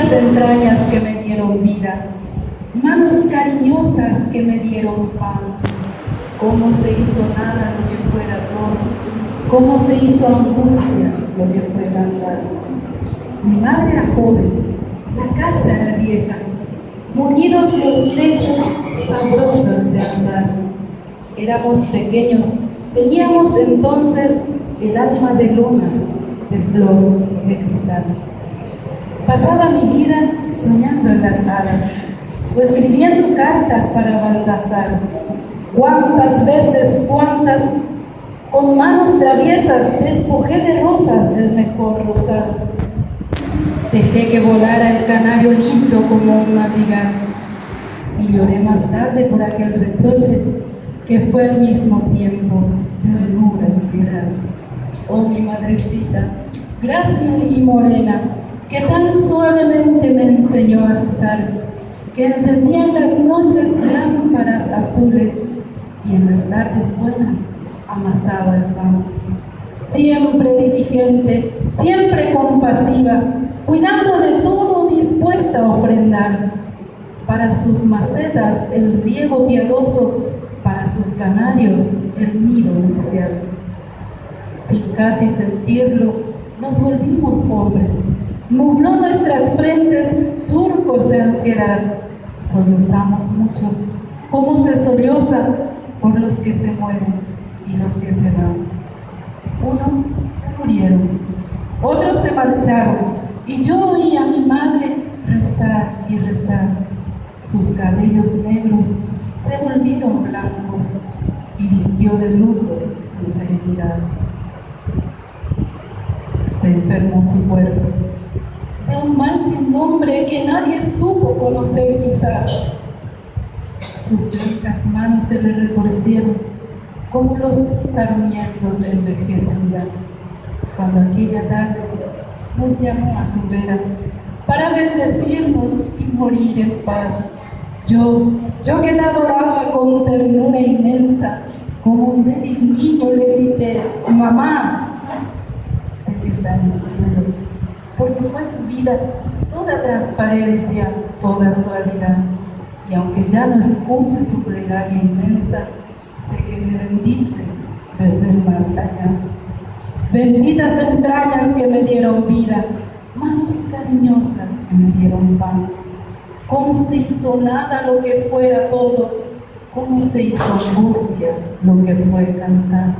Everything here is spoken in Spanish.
benditas entrañas que me dieron vida, manos cariñosas que me dieron pan. Cómo se hizo nada lo que fuera todo, cómo se hizo angustia lo que fue cantar. Mi madre era joven, la casa era vieja, mullidos los lechos sabrosos de andar. Éramos pequeños, teníamos entonces el alma de luna, de flor, de cristal. Pasaba mi vida soñando en las hadas o escribiendo cartas para Baltasar. Cuántas veces, cuántas, con manos traviesas despojé de rosas el mejor rosal. Dejé que volara el canario lindo como un madrigal y lloré más tarde por aquel reproche que fue al mismo tiempo ternura y piedad. Oh, mi madrecita, grácil y morena, que tan suavemente me enseñó a rezar, que encendía en las noches lámparas azules y en las tardes buenas amasaba el pan. Siempre diligente, siempre compasiva, cuidando de todo, dispuesta a ofrendar. Para sus macetas el riego piadoso, para sus canarios el nido nupcial. Sin casi sentirlo, nos volvimos hombres. Nubló nuestras frentes surcos de ansiedad. Sollozamos mucho, como se solloza por los que se mueren y los que se van. Unos se murieron, otros se marcharon, y yo oí a mi madre rezar y rezar. Sus cabellos negros se volvieron blancos y vistió de luto su serenidad. Se enfermó su cuerpo de un mal sin nombre que nadie supo conocer quizás. Sus blancas manos se le retorcieron como los sarmientos envejecen ya. Cuando aquella tarde nos llamó a su vera para bendecirnos y morir en paz. Yo que la adoraba con ternura inmensa, como un débil niño le grité: mamá. Sé que está en el cielo, porque fue su vida toda transparencia, toda suavidad. Y aunque ya no escuche su plegaria inmensa, sé que me bendice desde el más allá. Benditas entrañas que me dieron vida, manos cariñosas que me dieron pan. Cómo se hizo nada lo que fuera todo, cómo se hizo angustia lo que fue cantar.